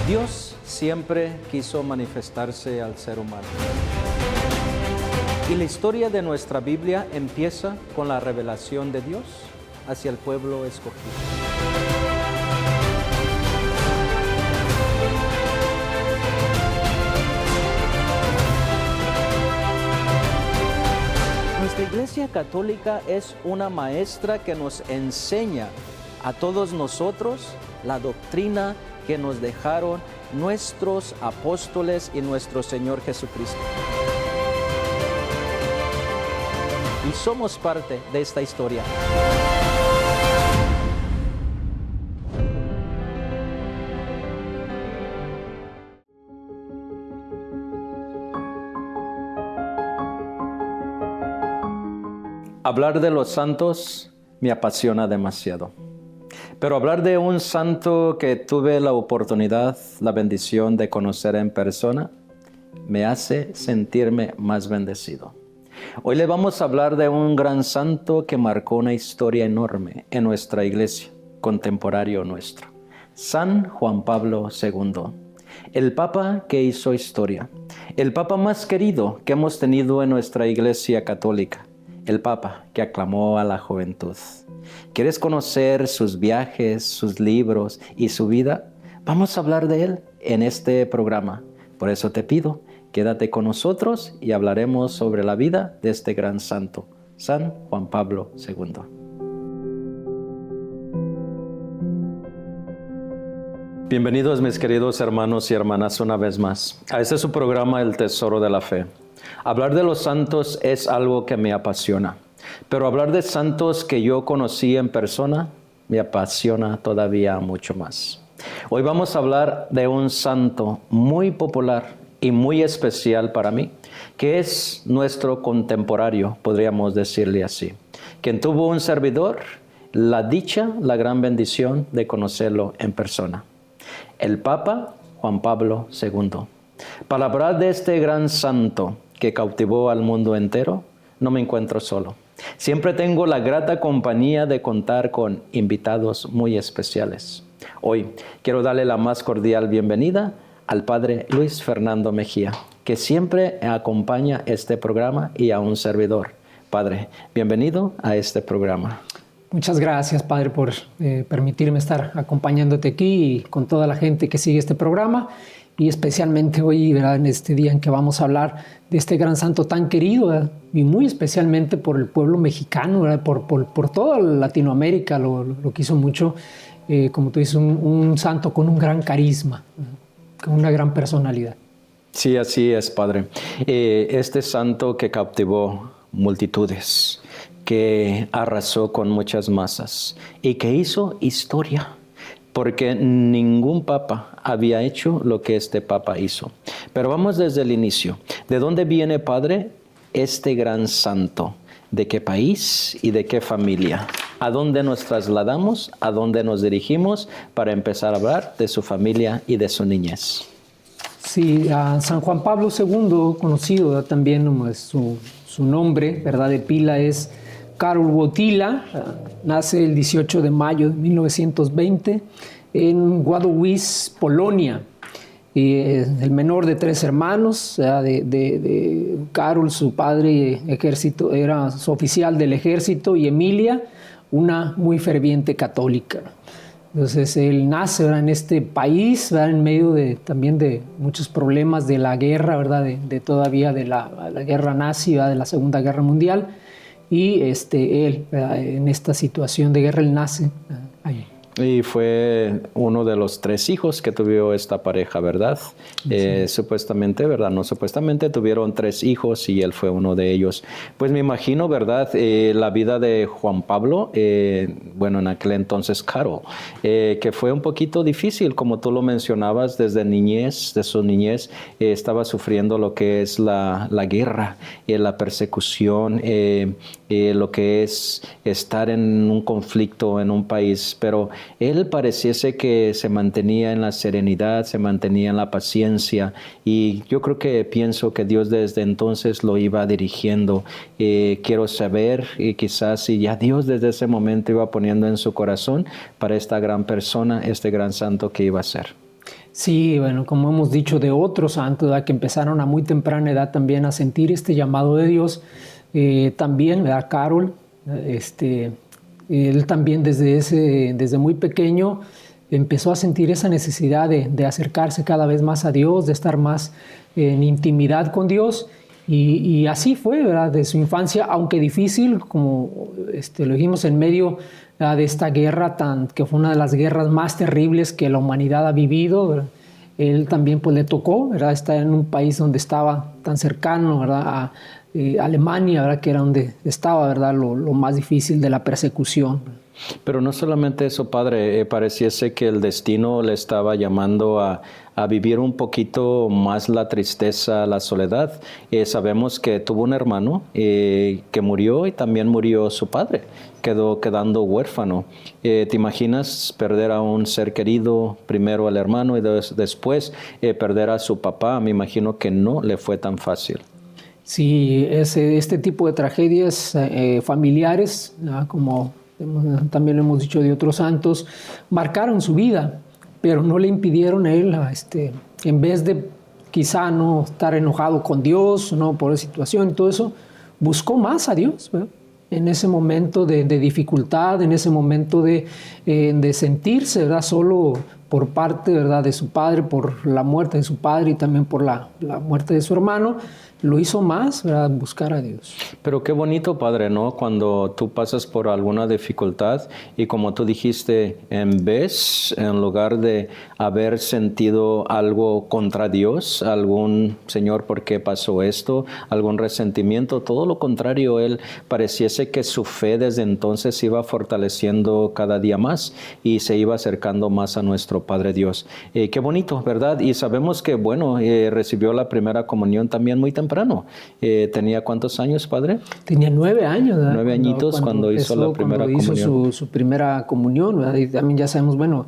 Dios siempre quiso manifestarse al ser humano. Y la historia de nuestra Biblia empieza con la revelación de Dios hacia el pueblo escogido. Nuestra Iglesia Católica es una maestra que nos enseña a todos nosotros la doctrina que nos dejaron nuestros apóstoles y nuestro Señor Jesucristo. Y somos parte de esta historia. Hablar de los santos me apasiona demasiado. Pero hablar de un santo que tuve la oportunidad, la bendición de conocer en persona, me hace sentirme más bendecido. Hoy le vamos a hablar de un gran santo que marcó una historia enorme en nuestra iglesia, contemporáneo nuestro. San Juan Pablo II, el Papa que hizo historia, el Papa más querido que hemos tenido en nuestra iglesia católica, el Papa que aclamó a la juventud. ¿Quieres conocer sus viajes, sus libros y su vida? Vamos a hablar de él en este programa. Por eso te pido, quédate con nosotros y hablaremos sobre la vida de este gran santo, San Juan Pablo II. Bienvenidos mis queridos hermanos y hermanas una vez más a este su programa El Tesoro de la Fe. Hablar de los santos es algo que me apasiona. Pero hablar de santos que yo conocí en persona me apasiona todavía mucho más. Hoy vamos a hablar de un santo muy popular y muy especial para mí, que es nuestro contemporáneo, podríamos decirle así, quien tuvo un servidor, la dicha, la gran bendición de conocerlo en persona. El Papa Juan Pablo II. Para hablar de este gran santo que cautivó al mundo entero, no me encuentro solo. Siempre tengo la grata compañía de contar con invitados muy especiales. Hoy quiero darle la más cordial bienvenida al Padre Luis Fernando Mejía, que siempre acompaña este programa y a un servidor. Padre, bienvenido a este programa. Muchas gracias, Padre, por permitirme estar acompañándote aquí y con toda la gente que sigue este programa. Y especialmente hoy, ¿verdad?, en este día en que vamos a hablar de este gran santo tan querido, ¿verdad?, y muy especialmente por el pueblo mexicano, ¿verdad?, por toda Latinoamérica, lo quiso mucho, como tú dices, un santo con un gran carisma, con una gran personalidad. Sí, así es, Padre. Este santo que cautivó multitudes, que arrasó con muchas masas y que hizo historia. Porque ningún papa había hecho lo que este papa hizo. Pero vamos desde el inicio. ¿De dónde viene, Padre, este gran santo? ¿De qué país y de qué familia? ¿A dónde nos trasladamos? ¿A dónde nos dirigimos para empezar a hablar de su familia y de su niñez? Sí, San Juan Pablo II, conocido, ¿verdad?, también como su nombre, ¿verdad?, de pila es Karol Wojtyła, nace el 18 de mayo de 1920 en Wadowice, Polonia. El menor de 3 hermanos, de Karol, su padre ejército, era su oficial del ejército, y Emilia, una muy ferviente católica. Entonces él nace, ¿verdad?, en este país, ¿verdad?, en medio también de muchos problemas de la guerra, ¿verdad?, todavía de la guerra nazi, ¿verdad?, de la Segunda Guerra Mundial. Y él, en esta situación de guerra, él nace ahí. Y fue uno de los 3 hijos que tuvo esta pareja, ¿verdad? Sí. Supuestamente, ¿verdad? No, supuestamente tuvieron 3 hijos y él fue uno de ellos. Pues me imagino, ¿verdad? La vida de Juan Pablo, bueno, en aquel entonces Karol, que fue un poquito difícil, como tú lo mencionabas, desde su niñez, estaba sufriendo lo que es la guerra, la persecución, lo que es estar en un conflicto en un país, pero él pareciese que se mantenía en la serenidad, se mantenía en la paciencia, y yo pienso que Dios desde entonces lo iba dirigiendo. Quiero saber, quizás si ya Dios desde ese momento iba poniendo en su corazón para esta gran persona, este gran santo que iba a ser. Sí, bueno, como hemos dicho de otros santos, ¿verdad? Que empezaron a muy temprana edad también a sentir este llamado de Dios. También, ¿verdad? Carol, él también desde muy pequeño empezó a sentir esa necesidad de acercarse cada vez más a Dios, de estar más en intimidad con Dios. Y así fue, ¿verdad? De su infancia, aunque difícil, como lo dijimos, en medio, ¿verdad? De esta guerra, que fue una de las guerras más terribles que la humanidad ha vivido, ¿verdad? Él también pues, le tocó, ¿verdad? Estar en un país donde estaba tan cercano, ¿verdad? A Alemania, ¿verdad? Que era donde estaba, ¿verdad? Lo más difícil de la persecución. Pero no solamente eso, padre, pareciese que el destino le estaba llamando a vivir un poquito más la tristeza, la soledad. Sabemos que tuvo un hermano que murió y también murió su padre, quedó quedando huérfano. ¿Te imaginas perder a un ser querido, primero al hermano y después perder a su papá? Me imagino que no le fue tan fácil. Sí, este tipo de tragedias familiares, ¿no? Como también lo hemos dicho de otros santos, marcaron su vida, pero no le impidieron a él, en vez de quizá no estar enojado con Dios, no por la situación y todo eso, buscó más a Dios, ¿verdad? En ese momento de dificultad, en ese momento de sentirse, ¿verdad? Solo por parte, ¿verdad? De su padre, por la muerte de su padre y también por la muerte de su hermano, lo hizo más, ¿verdad? Buscar a Dios. Pero qué bonito, padre, ¿no? Cuando tú pasas por alguna dificultad y como tú dijiste, en lugar de haber sentido algo contra Dios, algún Señor, ¿por qué pasó esto? Algún resentimiento, todo lo contrario, él pareciese que su fe desde entonces iba fortaleciendo cada día más y se iba acercando más a nuestro Padre Dios. Qué bonito, ¿verdad? Y sabemos que, bueno, recibió la primera comunión también muy temprano. ¿Tenía cuántos años, padre? Tenía 9 años, ¿verdad? 9 añitos cuando hizo la primera comunión. Hizo su primera comunión, ¿verdad? Y también ya sabemos, bueno,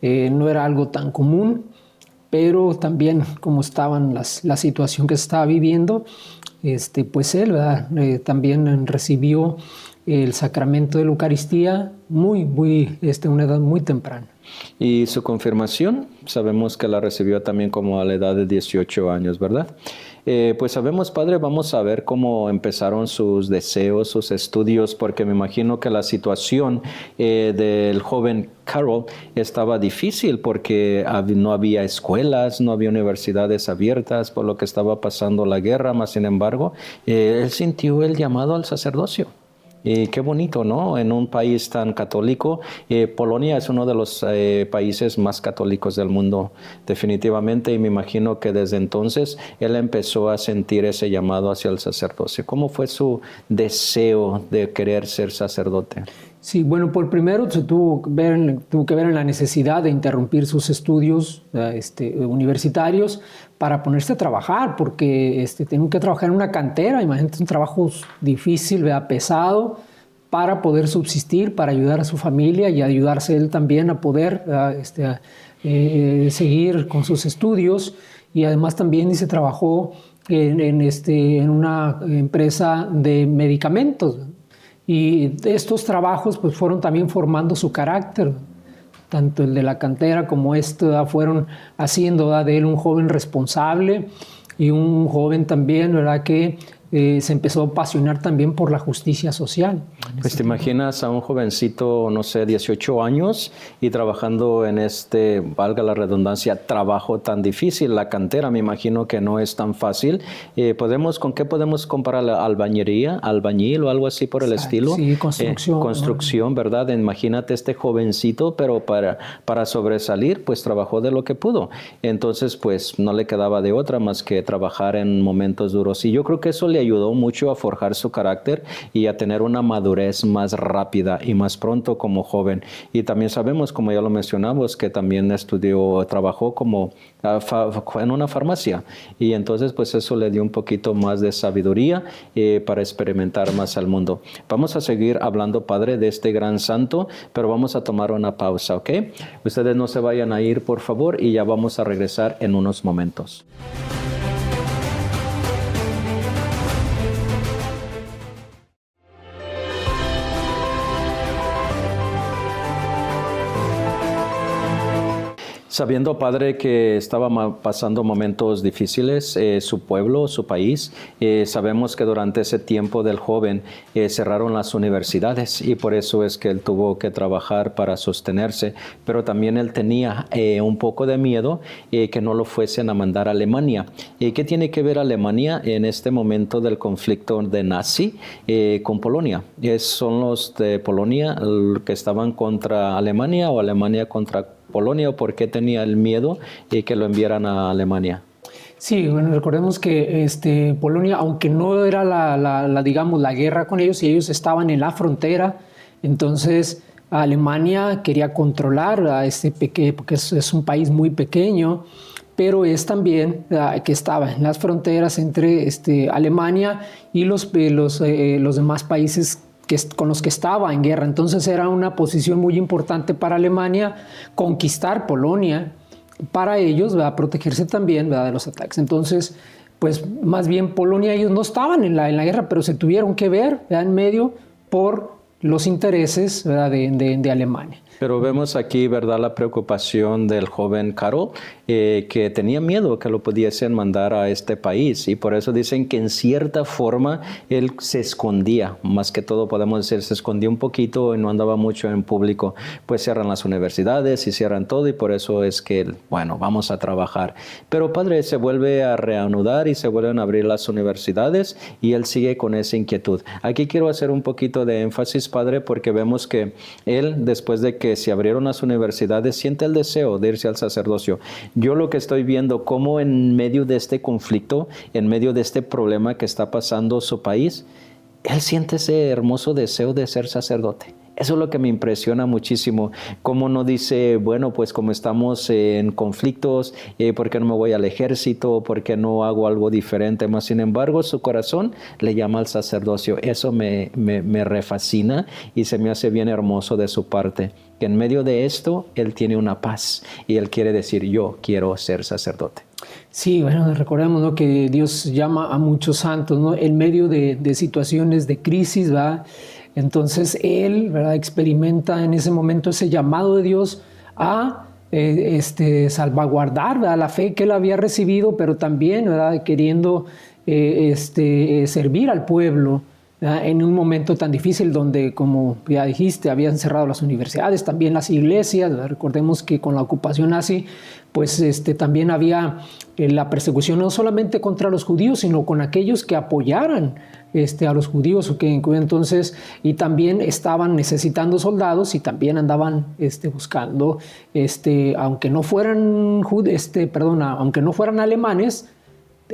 no era algo tan común, pero también como estaban la situación que se estaba viviendo, pues él, ¿verdad? También recibió el sacramento de la Eucaristía una edad muy temprana. Y su confirmación, sabemos que la recibió también como a la edad de 18 años, ¿verdad? Pues sabemos, padre, vamos a ver cómo empezaron sus deseos, sus estudios, porque me imagino que la situación del joven Carol estaba difícil porque no había escuelas, no había universidades abiertas por lo que estaba pasando la guerra, más sin embargo, él sintió el llamado al sacerdocio. Y qué bonito, ¿no? En un país tan católico, Polonia es uno de los países más católicos del mundo, definitivamente, y me imagino que desde entonces él empezó a sentir ese llamado hacia el sacerdocio. ¿Cómo fue su deseo de querer ser sacerdote? Sí, bueno, por primero se tuvo que ver en la necesidad de interrumpir sus estudios universitarios para ponerse a trabajar, porque tenía que trabajar en una cantera, imagínate, un trabajo difícil, ¿verdad? Pesado, para poder subsistir, para ayudar a su familia y ayudarse él también a poder seguir con sus estudios. Y además también se trabajó en una empresa de medicamentos. Y estos trabajos pues, fueron también formando su carácter, tanto el de la cantera como fueron haciendo de él un joven responsable y un joven también, ¿verdad? Que se empezó a apasionar también por la justicia social. Pues te imaginas a un jovencito, no sé, 18 años y trabajando en valga la redundancia, trabajo tan difícil. La cantera me imagino que no es tan fácil. ¿Con qué podemos comparar la albañilería, albañil o algo así por el estilo? Sí, construcción. Construcción, ¿verdad? Imagínate este jovencito, pero para sobresalir, pues trabajó de lo que pudo. Entonces, pues no le quedaba de otra más que trabajar en momentos duros. Y yo creo que eso le ayudó mucho a forjar su carácter y a tener una madurez más rápida y más pronto como joven. Y también sabemos, como ya lo mencionamos, que también trabajó en una farmacia. Y entonces, pues eso le dio un poquito más de sabiduría para experimentar más al mundo. Vamos a seguir hablando, padre, de este gran santo, pero vamos a tomar una pausa, ¿ok? Ustedes no se vayan a ir, por favor, y ya vamos a regresar en unos momentos. Sabiendo, padre, que estaba pasando momentos difíciles, su pueblo, su país, sabemos que durante ese tiempo del joven cerraron las universidades y por eso es que él tuvo que trabajar para sostenerse, pero también él tenía un poco de miedo que no lo fuesen a mandar a Alemania. ¿Qué tiene que ver Alemania en este momento del conflicto de nazi con Polonia? ¿Son los de Polonia que estaban contra Alemania o Alemania contra Polonia, o por qué tenía el miedo que lo enviaran a Alemania? Sí, bueno, recordemos que Polonia, aunque no era digamos, la guerra con ellos, y ellos estaban en la frontera, entonces Alemania quería controlar a porque es un país muy pequeño, pero es también que estaba en las fronteras entre Alemania y los demás países con los que estaba en guerra. Entonces era una posición muy importante para Alemania conquistar Polonia, para ellos, ¿verdad?, protegerse también, ¿verdad?, de los ataques. Entonces, pues más bien Polonia, ellos no estaban en la guerra, pero se tuvieron que ver, ¿verdad?, en medio por los intereses, ¿verdad?, de Alemania. Pero vemos aquí, ¿verdad?, la preocupación del joven Karol, que tenía miedo que lo pudiesen mandar a este país, y por eso dicen que en cierta forma él se escondía, más que todo podemos decir, se escondía un poquito y no andaba mucho en público, pues cierran las universidades y cierran todo, y por eso es que, bueno, vamos a trabajar. Pero padre, se vuelve a reanudar y se vuelven a abrir las universidades y él sigue con esa inquietud. Aquí quiero hacer un poquito de énfasis, padre, porque vemos que él, después de que se abrieron las universidades, siente el deseo de irse al sacerdocio. Yo lo que estoy viendo, cómo en medio de este conflicto, en medio de este problema que está pasando su país, él siente ese hermoso deseo de ser sacerdote. Eso es lo que me impresiona muchísimo. Cómo no dice, bueno, pues como estamos en conflictos, ¿por qué no me voy al ejército? ¿Por qué no hago algo diferente? Más sin embargo, su corazón le llama al sacerdocio. Eso me refascina y se me hace bien hermoso de su parte. Que en medio de esto, él tiene una paz y él quiere decir, yo quiero ser sacerdote. Sí, bueno, recordemos, ¿no?, que Dios llama a muchos santos, ¿no?, en medio de situaciones de crisis, ¿verdad? Entonces él, ¿verdad?, experimenta en ese momento ese llamado de Dios a salvaguardar, ¿verdad?, la fe que él había recibido, pero también, ¿verdad?, queriendo servir al pueblo, ¿verdad?, en un momento tan difícil donde, como ya dijiste, habían cerrado las universidades, también las iglesias, ¿verdad? Recordemos que con la ocupación nazi, pues también había la persecución no solamente contra los judíos, sino con aquellos que apoyaran a los judíos, entonces, y también estaban necesitando soldados y también andaban buscando, aunque no fueran aunque no fueran alemanes,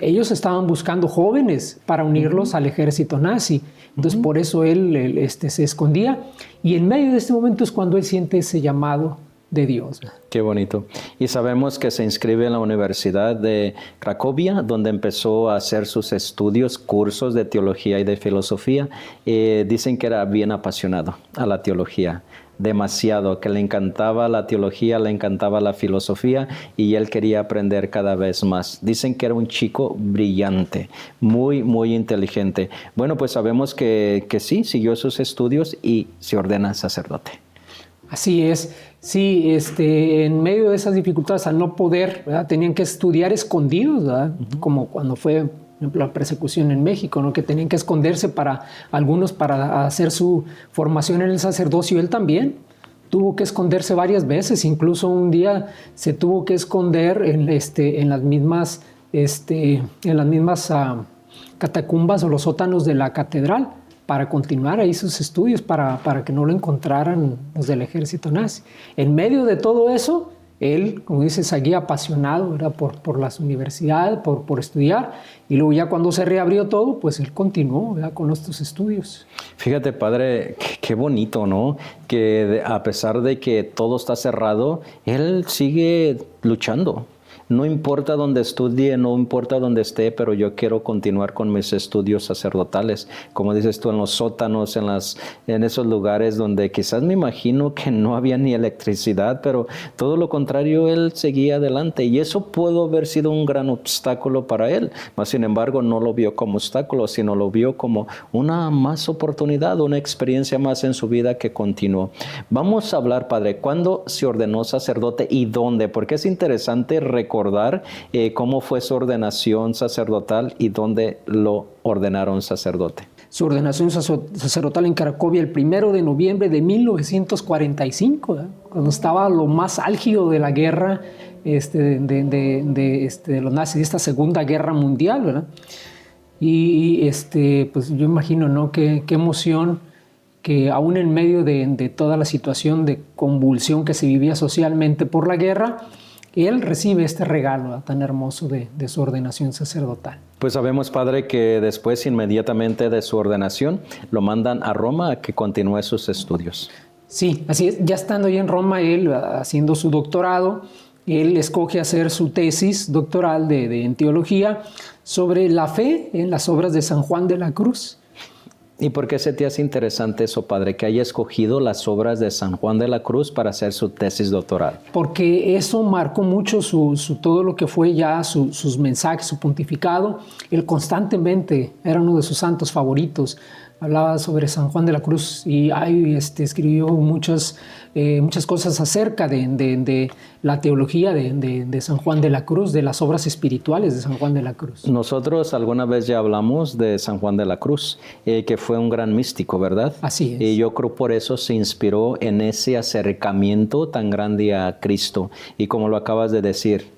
ellos estaban buscando jóvenes para unirlos al ejército nazi. Entonces, por eso él se escondía, y en medio de este momento es cuando él siente ese llamado de Dios. Qué bonito. Y sabemos que se inscribe en la Universidad de Cracovia, donde empezó a hacer sus estudios, cursos de teología y de filosofía. Dicen que era bien apasionado a la teología, demasiado, que le encantaba la teología, le encantaba la filosofía y él quería aprender cada vez más. Dicen que era un chico brillante, muy, muy inteligente. Bueno, pues sabemos que sí, siguió sus estudios y se ordena sacerdote. Así es, sí, en medio de esas dificultades, al no poder, ¿verdad?, tenían que estudiar escondidos, ¿verdad? Como cuando fue, por ejemplo, la persecución en México, ¿no?, que tenían que esconderse algunos para hacer su formación en el sacerdocio. Él también tuvo que esconderse varias veces, incluso un día se tuvo que esconder en las mismas catacumbas o los sótanos de la catedral, para continuar ahí sus estudios, para que no lo encontraran los del ejército nazi. En medio de todo eso, él, como dice, seguía apasionado, ¿verdad?, por las universidades, por estudiar, y luego ya cuando se reabrió todo, pues él continuó, ¿verdad?, con estos estudios. Fíjate, padre, qué bonito, ¿no? Que a pesar de que todo está cerrado, él sigue luchando. no importa dónde estudie, no importa dónde esté, pero yo quiero continuar con mis estudios sacerdotales. Como dices tú, en los sótanos, en esos lugares donde quizás me imagino que no había ni electricidad, pero todo lo contrario, él seguía adelante. Y eso pudo haber sido un gran obstáculo para él. Mas, sin embargo, no lo vio como obstáculo, sino lo vio como una más oportunidad, una experiencia más en su vida que continuó. Vamos a hablar, Padre, ¿cuándo se ordenó sacerdote y dónde? Porque es interesante recordar cómo fue su ordenación sacerdotal y dónde lo ordenaron sacerdote. Su ordenación sacerdotal en Cracovia el 1 de noviembre de 1945, ¿verdad? Cuando estaba lo más álgido de la guerra de los nazis, de esta Segunda Guerra Mundial, ¿verdad? Y pues yo imagino, ¿no? Qué emoción que aún en medio de toda la situación de convulsión que se vivía socialmente por la guerra, él recibe este regalo, ¿verdad?, tan hermoso de su ordenación sacerdotal. Pues sabemos, Padre, que después, inmediatamente de su ordenación, lo mandan a Roma a que continúe sus estudios. Sí, así es. Ya estando ahí en Roma, él haciendo su doctorado, él escoge hacer su tesis doctoral en teología sobre la fe en las obras de San Juan de la Cruz. ¿Y por qué se te hace interesante eso, Padre, que haya escogido las obras de San Juan de la Cruz para hacer su tesis doctoral? Porque eso marcó mucho todo lo que fue ya sus mensajes, su pontificado. Él constantemente era uno de sus santos favoritos. Hablaba sobre San Juan de la Cruz y ahí escribió muchas cosas acerca de la teología de San Juan de la Cruz, de las obras espirituales de San Juan de la Cruz. Nosotros alguna vez ya hablamos de San Juan de la Cruz, que fue un gran místico, ¿verdad? Así es. Y yo creo por eso se inspiró en ese acercamiento tan grande a Cristo. Y como lo acabas de decir,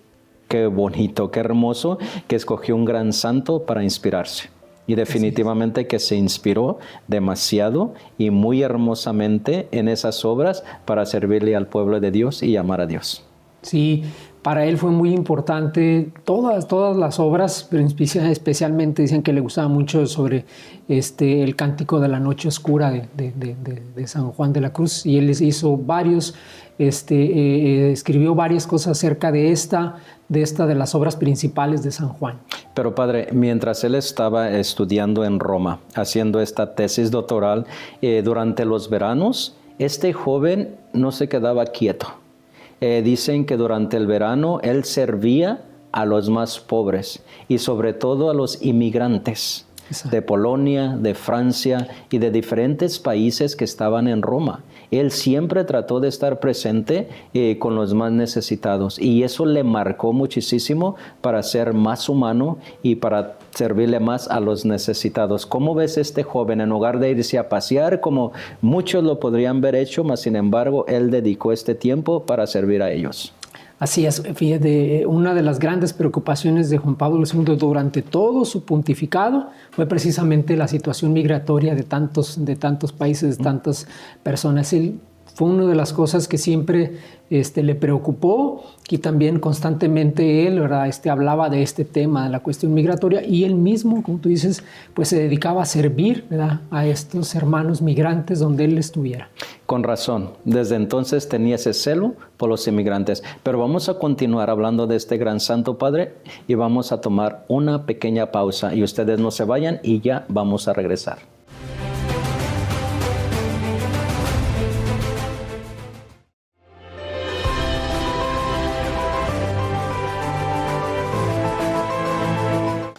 qué bonito, qué hermoso que escogió un gran santo para inspirarse. Y definitivamente que se inspiró demasiado y muy hermosamente en esas obras para servirle al pueblo de Dios y amar a Dios. Sí, para él fue muy importante todas las obras, pero especialmente dicen que le gustaba mucho sobre el Cántico de la Noche Oscura de San Juan de la Cruz, y él hizo varios, escribió varias cosas acerca de las obras principales de San Juan. Pero Padre, mientras él estaba estudiando en Roma, haciendo esta tesis doctoral, durante los veranos, este joven no se quedaba quieto. Dicen que durante el verano él servía a los más pobres y sobre todo a los inmigrantes. Exacto. De Polonia, de Francia y de diferentes países que estaban en Roma. Él siempre trató de estar presente con los más necesitados y eso le marcó muchísimo para ser más humano y para servirle más a los necesitados. ¿Cómo ves este joven en lugar de irse a pasear como muchos lo podrían haber hecho, mas sin embargo él dedicó este tiempo para servir a ellos? Así es, fíjate, una de las grandes preocupaciones de Juan Pablo II durante todo su pontificado fue precisamente la situación migratoria de tantos países, de tantas personas. Él fue una de las cosas que siempre le preocupó, y también constantemente él, ¿verdad?, hablaba de este tema, de la cuestión migratoria, y él mismo, como tú dices, pues se dedicaba a servir, ¿verdad?, a estos hermanos migrantes donde él estuviera. Con razón, desde entonces tenía ese celo por los inmigrantes. Pero vamos a continuar hablando de este gran santo, Padre, y vamos a tomar una pequeña pausa, y ustedes no se vayan y ya vamos a regresar.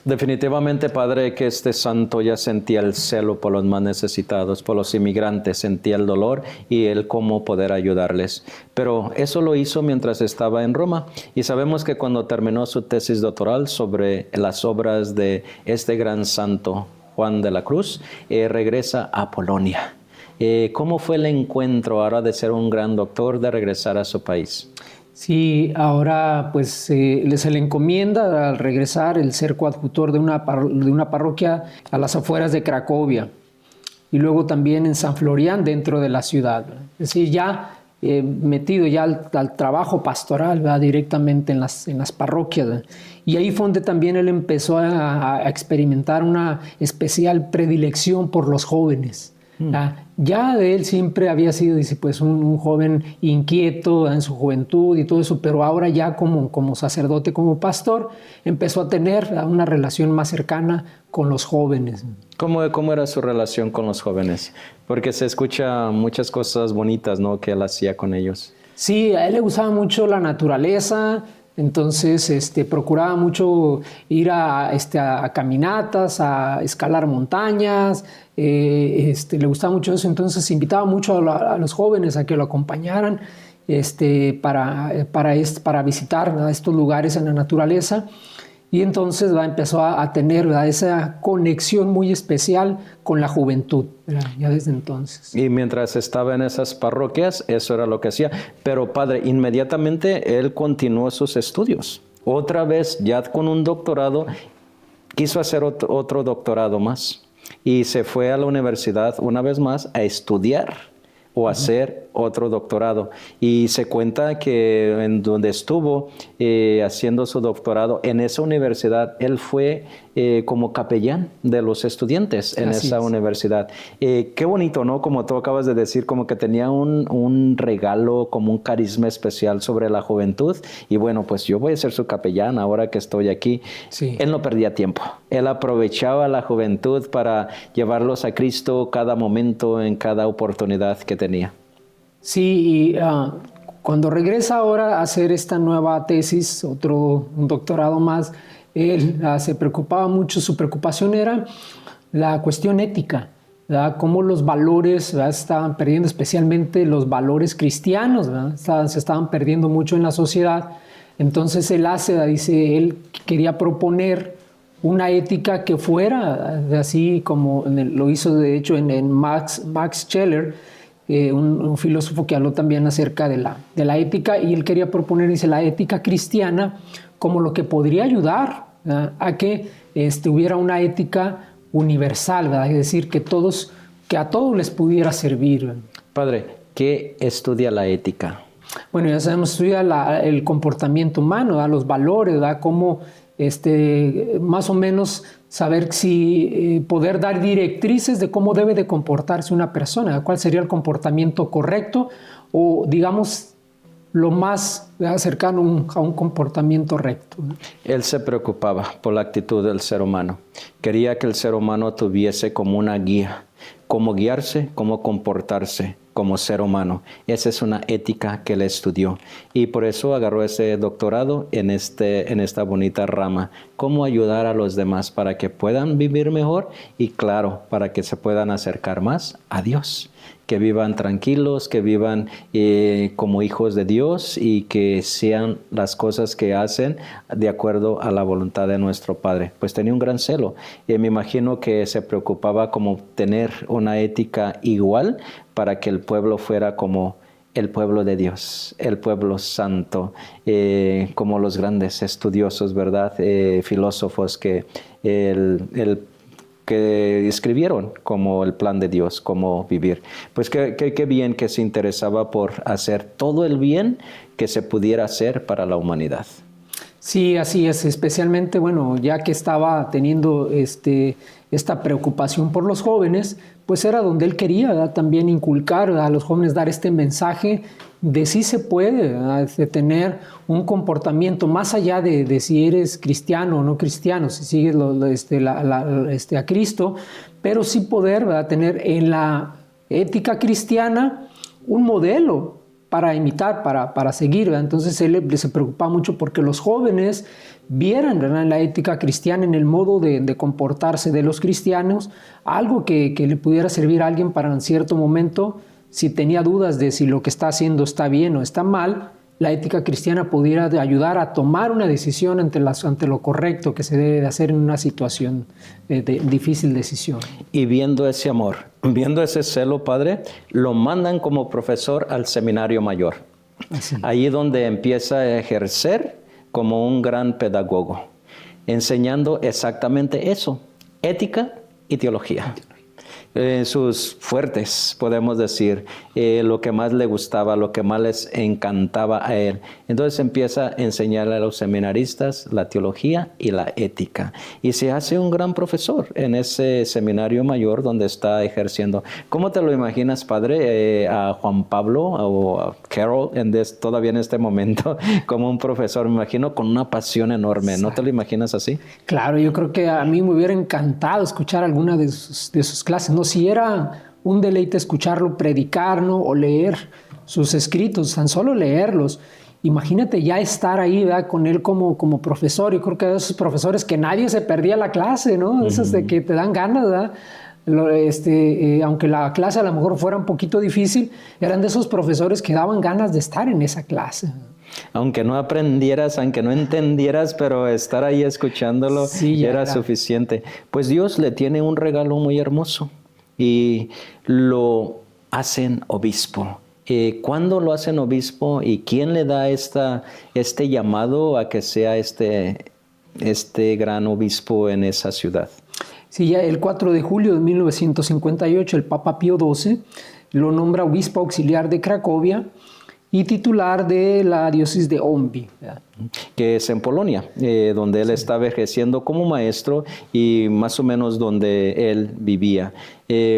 Definitivamente, Padre, que este santo ya sentía el celo por los más necesitados, por los inmigrantes, sentía el dolor y el cómo poder ayudarles. Pero eso lo hizo mientras estaba en Roma y sabemos que cuando terminó su tesis doctoral sobre las obras de este gran santo, Juan de la Cruz, regresa a Polonia. ¿Cómo fue el encuentro ahora de ser un gran doctor, de regresar a su país? Sí, ahora pues se le encomienda al regresar el ser coadjutor de una parroquia a las afueras de Cracovia y luego también en San Florián dentro de la ciudad. Es decir, ya metido ya al trabajo pastoral, ¿verdad?, directamente en las parroquias, ¿verdad? Y ahí fue donde también él empezó a experimentar una especial predilección por los jóvenes. Ya él siempre había sido, dice, pues un joven inquieto en su juventud y todo eso, pero ahora ya como sacerdote, como pastor, empezó a tener una relación más cercana con los jóvenes. ¿Cómo era su relación con los jóvenes? Porque se escucha muchas cosas bonitas, ¿no?, que él hacía con ellos. Sí, a él le gustaba mucho la naturaleza, entonces procuraba mucho ir a caminatas, a escalar montañas, le gustaba mucho eso, entonces invitaba mucho a los jóvenes a que lo acompañaran para visitar, ¿verdad?, estos lugares en la naturaleza. Y entonces empezó a tener, ¿verdad?, esa conexión muy especial con la juventud, ¿verdad?, ya desde entonces. Y mientras estaba en esas parroquias, eso era lo que hacía. Pero padre, inmediatamente él continuó sus estudios. Otra vez, ya con un doctorado, quiso hacer otro doctorado más. Y se fue a la universidad una vez más a estudiar o hacer otro doctorado. Y se cuenta que en donde estuvo haciendo su doctorado, en esa universidad, él fue como capellán de los estudiantes en esa universidad. Qué bonito, ¿no? Como tú acabas de decir, como que tenía un regalo, como un carisma especial sobre la juventud. Y bueno, pues yo voy a ser su capellán ahora que estoy aquí. Sí. Él no perdía tiempo. Él aprovechaba la juventud para llevarlos a Cristo cada momento, en cada oportunidad que tenía. Sí, y cuando regresa ahora a hacer esta nueva tesis, un doctorado más, él se preocupaba mucho, su preocupación era la cuestión ética, ¿verdad?, cómo los valores, ¿verdad?, estaban perdiendo, especialmente los valores cristianos, ¿verdad?, se estaban perdiendo mucho en la sociedad. Entonces él él quería proponer una ética que fuera así como lo hizo de hecho en Max Scheler, un filósofo que habló también acerca de la ética, y él quería proponer, dice, la ética cristiana como lo que podría ayudar, ¿verdad?, a que hubiera una ética universal, ¿verdad?, es decir, que a todos les pudiera servir, ¿verdad? Padre, ¿qué estudia la ética? Bueno, ya sabemos, estudia el comportamiento humano, ¿verdad?, los valores, ¿verdad?, cómo más o menos saber si poder dar directrices de cómo debe de comportarse una persona, cuál sería el comportamiento correcto o, digamos, lo más cercano a un comportamiento recto. Él se preocupaba por la actitud del ser humano. Quería que el ser humano tuviese como una guía, cómo guiarse, cómo comportarse como ser humano. Esa es una ética que él estudió. Y por eso agarró ese doctorado en esta bonita rama. Cómo ayudar a los demás para que puedan vivir mejor y, claro, para que se puedan acercar más a Dios. Que vivan tranquilos, que vivan como hijos de Dios y que sean las cosas que hacen de acuerdo a la voluntad de nuestro Padre. Pues tenía un gran celo y me imagino que se preocupaba como tener una ética igual para que el pueblo fuera como el pueblo de Dios, el pueblo santo, como los grandes estudiosos, ¿verdad? Filósofos que que escribieron como el plan de Dios, cómo vivir. Pues qué bien que se interesaba por hacer todo el bien que se pudiera hacer para la humanidad. Sí, así es, especialmente, bueno, ya que estaba teniendo esta preocupación por los jóvenes, pues era donde él quería, ¿verdad?, también inculcar a los jóvenes, dar este mensaje de sí se puede, ¿verdad?, de tener un comportamiento más allá de si eres cristiano o no cristiano, si sigues a Cristo, pero sí poder, ¿verdad?, tener en la ética cristiana un modelo para imitar, para seguir, ¿verdad? Entonces él se preocupaba mucho porque los jóvenes vieran, ¿verdad?, en la ética cristiana, en el modo de comportarse de los cristianos, algo que le pudiera servir a alguien para en cierto momento, si tenía dudas de si lo que está haciendo está bien o está mal, la ética cristiana pudiera ayudar a tomar una decisión ante lo correcto que se debe de hacer en una situación de difícil decisión. Y viendo ese amor, viendo ese celo, Padre, lo mandan como profesor al seminario mayor. Así. Ahí donde empieza a ejercer como un gran pedagogo, enseñando exactamente eso, ética y teología. sus fuertes, podemos decir, lo que más le gustaba, lo que más les encantaba a él. Entonces empieza a enseñarle a los seminaristas la teología y la ética. Y se hace un gran profesor en ese seminario mayor donde está ejerciendo. ¿Cómo te lo imaginas, padre, a Juan Pablo o a Carol todavía en este momento como un profesor? Me imagino con una pasión enorme. ¿No te lo imaginas así? Claro, yo creo que a mí me hubiera encantado escuchar alguna de sus clases. No, si era un deleite escucharlo predicar, ¿no? O leer sus escritos, tan solo leerlos. Imagínate ya estar ahí, ¿verdad? Con él como profesor. Yo creo que de esos profesores que nadie se perdía la clase, ¿no? Esos de que te dan ganas, ¿verdad? Aunque la clase a lo mejor fuera un poquito difícil, eran de esos profesores que daban ganas de estar en esa clase. Aunque no aprendieras, aunque no entendieras, pero estar ahí escuchándolo sí, era suficiente. Pues Dios le tiene un regalo muy hermoso y lo hacen obispo. ¿Cuándo lo hacen obispo y quién le da este llamado a que sea este gran obispo en esa ciudad? Sí, ya el 4 de julio de 1958 el Papa Pío XII lo nombra obispo auxiliar de Cracovia y titular de la diócesis de Ombí, ¿verdad? Que es en Polonia, donde él estaba ejerciendo como maestro y más o menos donde él vivía.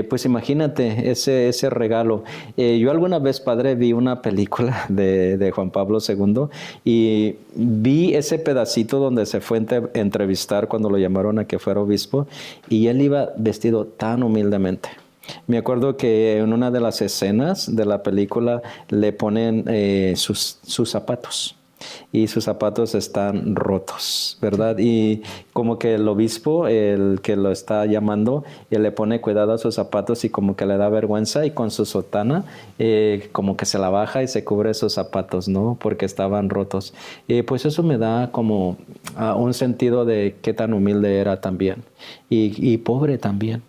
Pues imagínate ese regalo. Yo alguna vez, padre, vi una película de Juan Pablo II y vi ese pedacito donde se fue a entrevistar cuando lo llamaron a que fuera obispo y él iba vestido tan humildemente. Me acuerdo que en una de las escenas de la película le ponen sus zapatos y sus zapatos están rotos, ¿verdad? Y como que el obispo, el que lo está llamando, él le pone cuidado a sus zapatos y como que le da vergüenza y con su sotana como que se la baja y se cubre sus zapatos, ¿no? Porque estaban rotos. Pues eso me da como un sentido de qué tan humilde era también y pobre también.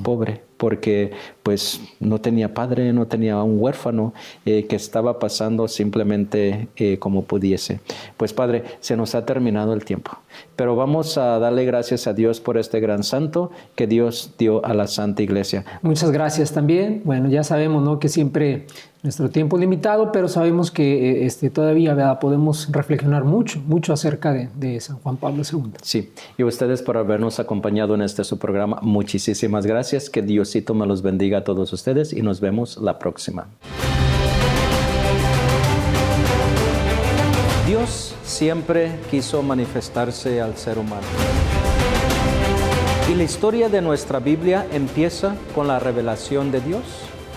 Pobre, porque pues no tenía padre, no tenía un huérfano que estaba pasando simplemente como pudiese. Pues padre, se nos ha terminado el tiempo, pero vamos a darle gracias a Dios por este gran santo que Dios dio a la Santa Iglesia. Muchas gracias también. Bueno, ya sabemos, ¿no?, que siempre nuestro tiempo es limitado, pero sabemos que todavía, ¿verdad?, podemos reflexionar mucho acerca de San Juan Pablo II. Sí, y ustedes por habernos acompañado en su programa, muchísimas gracias. Que Diosito me los bendiga a todos ustedes y nos vemos la próxima. Dios siempre quiso manifestarse al ser humano. Y la historia de nuestra Biblia empieza con la revelación de Dios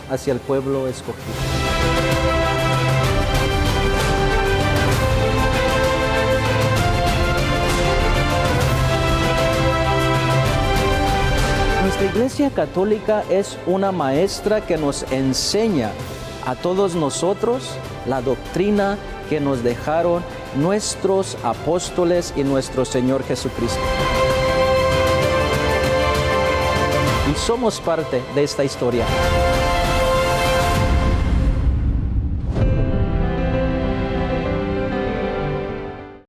hacia el pueblo escogido. Nuestra Iglesia Católica es una maestra que nos enseña a todos nosotros la doctrina que nos dejaron nuestros apóstoles y nuestro Señor Jesucristo. Y somos parte de esta historia.